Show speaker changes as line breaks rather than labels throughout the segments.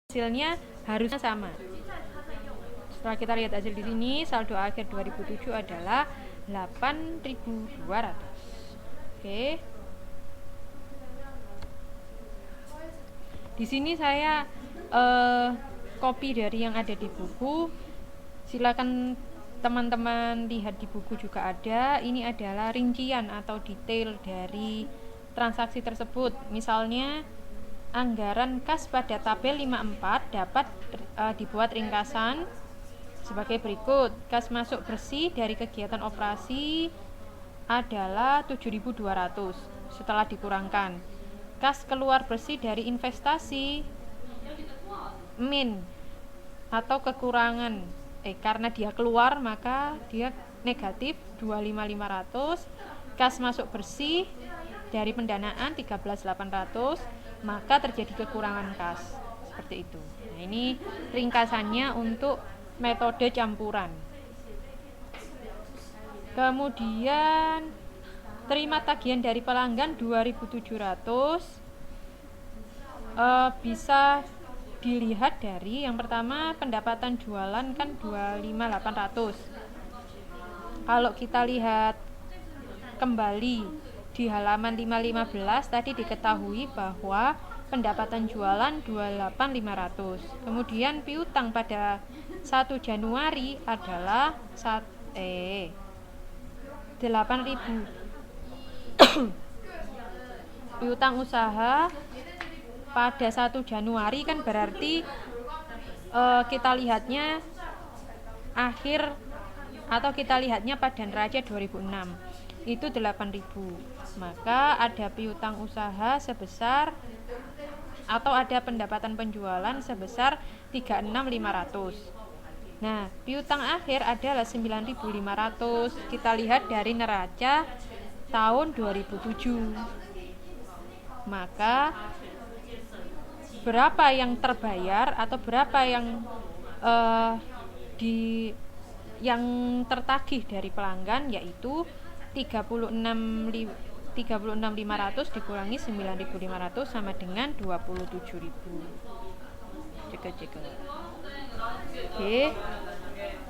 hasilnya harusnya sama. Setelah kita lihat hasil di sini, saldo akhir 2007 adalah 8.200. Oke. Di sini saya copy dari yang ada di buku. Silakan teman-teman lihat di buku juga ada. Ini adalah rincian atau detail dari transaksi tersebut. Misalnya anggaran kas pada tabel 54 dapat dibuat ringkasan sebagai berikut. Kas masuk bersih dari kegiatan operasi adalah 7.200 setelah dikurangkan. Kas keluar bersih dari investasi min atau kekurangan. Karena dia keluar maka dia negatif 25.500. Kas masuk bersih dari pendanaan 13.800, maka terjadi kekurangan kas. Seperti itu. Nah, ini ringkasannya untuk metode campuran. Kemudian terima tagihan dari pelanggan 2.700 bisa dilihat dari yang pertama pendapatan jualan kan 25.800. Kalau kita lihat kembali di halaman 515 tadi diketahui bahwa pendapatan jualan 28.500. Kemudian piutang pada 1 Januari adalah 8.000. Piutang usaha pada 1 Januari kan berarti kita lihatnya akhir atau kita lihatnya pada neraca 2006 itu 8.000. Maka ada piutang usaha sebesar atau ada pendapatan penjualan sebesar 36.500. Nah, piutang akhir adalah 9.500. Kita lihat dari neraca tahun 2007. Maka berapa yang terbayar atau berapa yang tertagih dari pelanggan, yaitu 36.500 dikurangi 9.500 sama dengan 27.000. Cek. Oke.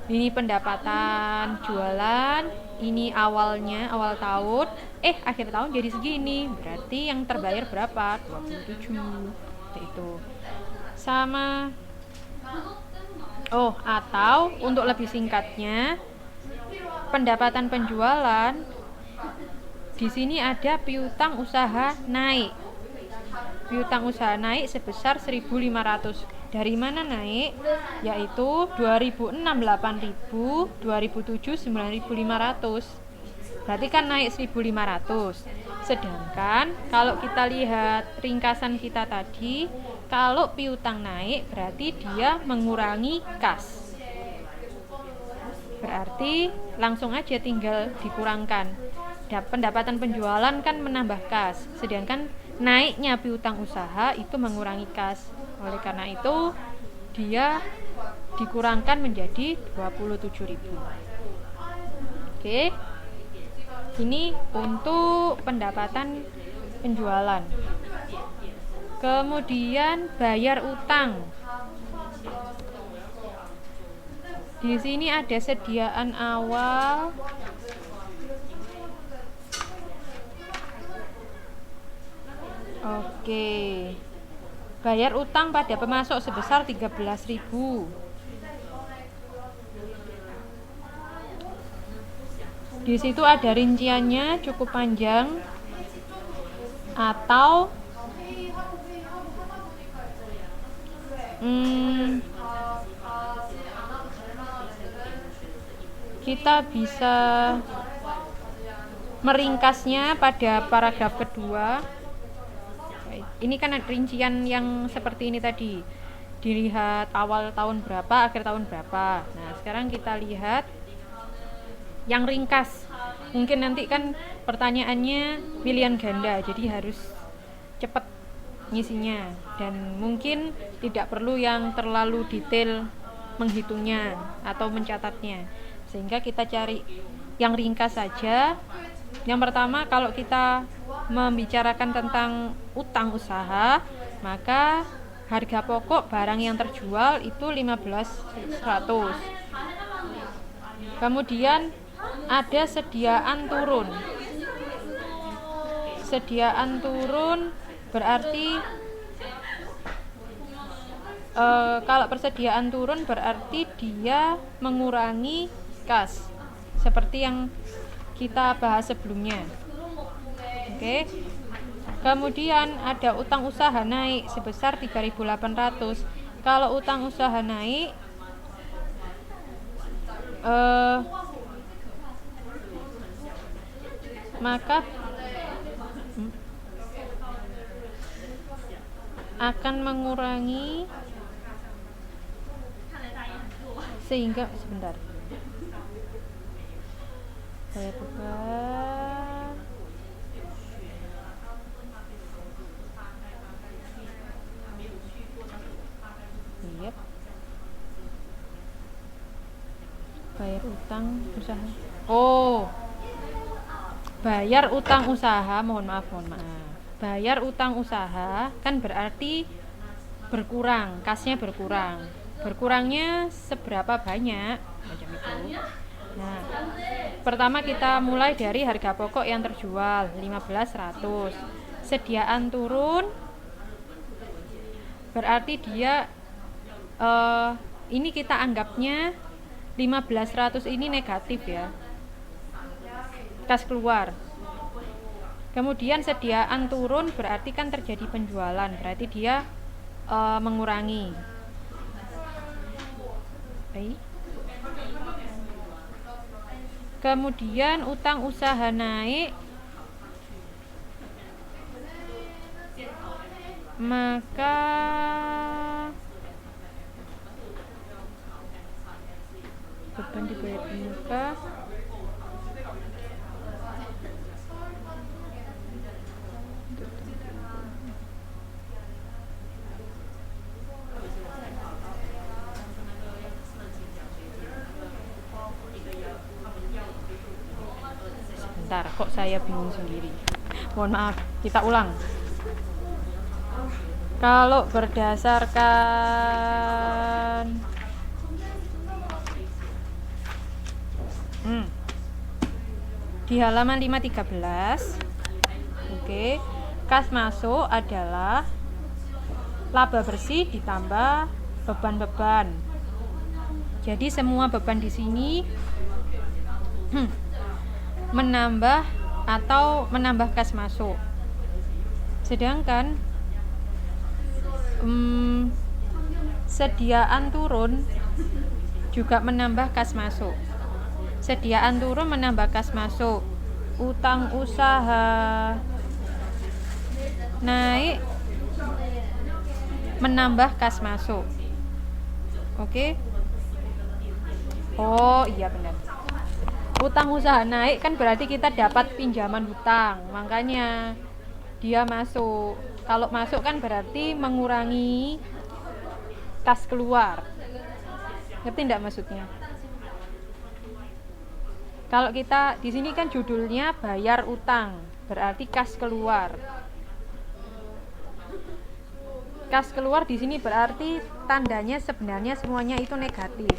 Ini pendapatan jualan, ini awal tahun, akhir tahun jadi segini. Berarti yang terbayar berapa? 27. Itu. Sama atau untuk lebih singkatnya, pendapatan penjualan di sini ada piutang usaha naik. Piutang usaha naik sebesar 1.500. Dari mana naik? Yaitu 2006 8.000, 2007 9.500. Berarti kan naik 1.500. Sedangkan kalau kita lihat ringkasan kita tadi, kalau piutang naik berarti dia mengurangi kas. Berarti langsung aja tinggal dikurangkan. Pendapatan penjualan kan menambah kas, sedangkan naiknya piutang usaha itu mengurangi kas. Oleh karena itu dia dikurangkan menjadi 27.000. Oke. Ini untuk pendapatan penjualan. Kemudian bayar utang. Di sini ada sediaan awal. Oke. Bayar utang pada pemasok sebesar 13.000. Di situ ada rinciannya cukup panjang. Atau kita bisa meringkasnya pada paragraf kedua. Ini kan rincian yang seperti ini tadi. Dilihat awal tahun berapa, akhir tahun berapa. Nah, sekarang kita lihat yang ringkas. Mungkin nanti kan pertanyaannya pilihan ganda, jadi harus cepat ngisinya. Dan mungkin tidak perlu yang terlalu detail menghitungnya atau mencatatnya. Sehingga kita cari yang ringkas saja. Yang pertama, kalau kita membicarakan tentang utang usaha, maka harga pokok barang yang terjual itu 15.100. Kemudian ada sediaan turun. Sediaan turun berarti kalau persediaan turun berarti dia mengurangi kas, seperti yang kita bahas sebelumnya. Oke. Kemudian ada utang usaha naik sebesar 3.800. Kalau utang usaha naik maka akan mengurangi, sehingga sebentar saya buka. Yep. Bayar utang usaha. Bayar utang usaha, mohon maaf. Bayar utang usaha kan berarti berkurang, kasnya berkurang. Berkurangnya seberapa banyak, macam itu. Nah, pertama kita mulai dari harga pokok yang terjual 15.100. Sediaan turun berarti dia ini kita anggapnya 15.100 ini negatif ya, kas keluar. Kemudian sediaan turun berarti kan terjadi penjualan, berarti dia mengurangi. Kemudian utang usaha naik, maka beban dibayar pemuka sebentar, kok saya bingung sendiri, mohon maaf, kita ulang. Kalau berdasarkan di halaman 513, oke, kas masuk adalah laba bersih ditambah beban-beban. Jadi semua beban di sini menambah kas masuk. Sedangkan sediaan turun juga menambah kas masuk. Sediaan turun menambah kas masuk. Utang usaha naik menambah kas masuk. Oke. Oh iya benar. Utang usaha naik kan berarti kita dapat pinjaman hutang, makanya dia masuk. Kalau masuk kan berarti mengurangi kas keluar. Ngerti enggak maksudnya? Kalau kita di sini kan judulnya bayar utang, berarti kas keluar. Kas keluar di sini berarti tandanya sebenarnya semuanya itu negatif.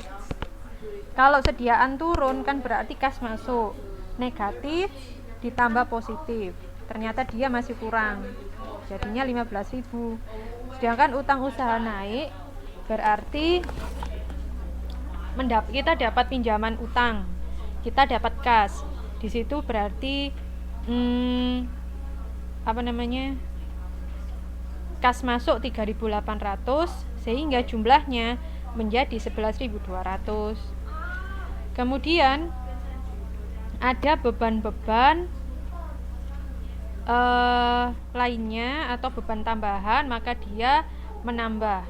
Kalau sediaan turun kan berarti kas masuk, negatif ditambah positif. Ternyata dia masih kurang. Jadinya 15.000. Sedangkan utang usaha naik berarti kita dapat pinjaman utang. Kita dapat kas. Di situ berarti kas masuk 3.800 sehingga jumlahnya menjadi 11.200. Kemudian ada beban-beban lainnya atau beban tambahan, maka dia menambah.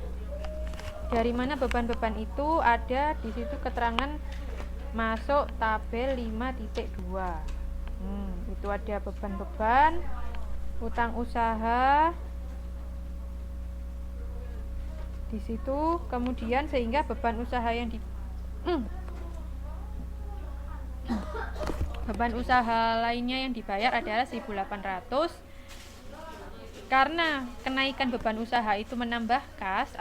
Dari mana beban-beban itu? Ada di situ keterangan masuk tabel 5.2. Itu ada beban-beban utang usaha di situ. Kemudian sehingga beban usaha yang beban usaha lainnya yang dibayar adalah 1.800. Karena kenaikan beban usaha itu menambah kas